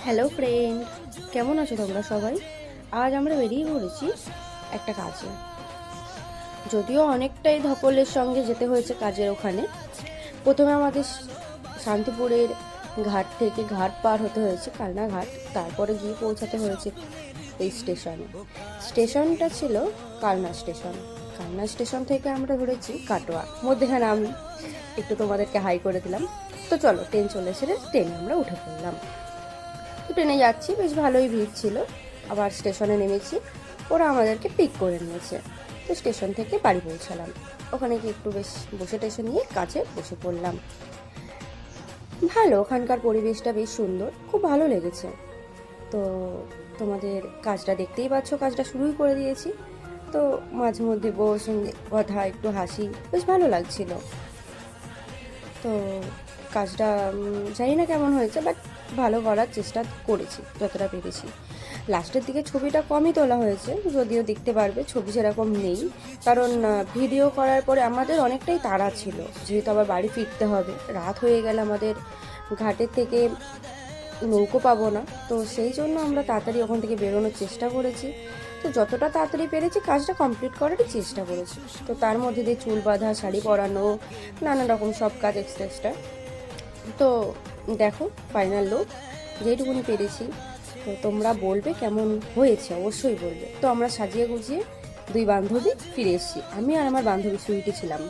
Hello friend, কেমন আছো তোমরা সবাই? আজ আমরা বেরিয়ে পড়েছি একটা কাজে। যদিও অনেকটাই ধকলের সঙ্গে যেতে হয়েছে কাজের ওখানে। প্রথমে আমাদের শান্তিপুরের ঘাট থেকে ঘাট পার হতে হয়েছে কালনা ঘাট, তারপরে গিয়ে পৌঁছাতে হয়েছে এই স্টেশনে। স্টেশনটা ছিল কালনা স্টেশন। কালনা স্টেশন থেকে আমরা ধরেছি কাটোয়া। মধ্যেখানে আমি একটু তোমাদেরকে হাই করে দিলাম। তো চলো, ট্রেন চলে এসে ট্রেনে আমরা উঠে পড়লাম। তো ট্রেনে যাচ্ছি, বেশ ভালোই ভিড় ছিল। আবার স্টেশনে নেমেছি, ওরা আমাদেরকে পিক করে নিয়েছে। তো স্টেশন থেকে বাড়ি পৌঁছালাম। ওখানে গিয়ে একটু বেশ বসে টসে নিয়ে কাজে বসে পড়লাম। ভালো, ওখানকার পরিবেশটা বেশ সুন্দর, খুব ভালো লেগেছে। তো তোমাদের কাজটা দেখতেই পাচ্ছ, কাজটা শুরুই করে দিয়েছি। তো মাঝে মধ্যে বউর সঙ্গে কথা, একটু হাসি, বেশ ভালো লাগছিল। তো কাজটা জানি না কেমন হয়েছে, বাট ভালো করার চেষ্টা করেছি যতটা পেরেছি। লাস্টের দিকে ছবিটা কমই তোলা হয়েছে, যদিও দেখতে পারবে ছবি সেরকম নেই, কারণ ভিডিও করার পরে আমাদের অনেকটাই তাড়া ছিল, যেহেতু আবার বাড়ি ফিরতে হবে, রাত হয়ে গেলে আমাদের ঘাটের থেকে নৌকো পাবো না। তো সেই জন্য আমরা তাড়াতাড়ি ওখান থেকে বেরোনোর চেষ্টা করেছি। তো যতটা তাড়াতাড়ি পেরেছি কাজটা কমপ্লিট করারই চেষ্টা করেছি। তো তার মধ্যে দিয়ে চুল বাঁধা, শাড়ি পরানো, নানা রকম সব কাজ এক্সট্রা। তো দেখো ফাইনাল লুক, যেইটুকুনি পেরেছি। তো তোমরা বলবে কেমন হয়েছে, অবশ্যই বলবে। তো আমরা সাজিয়ে গুজিয়ে দুই বান্ধবী ফিরে এসেছি, আমি আর আমার বান্ধবী সুইটি ছিলাম।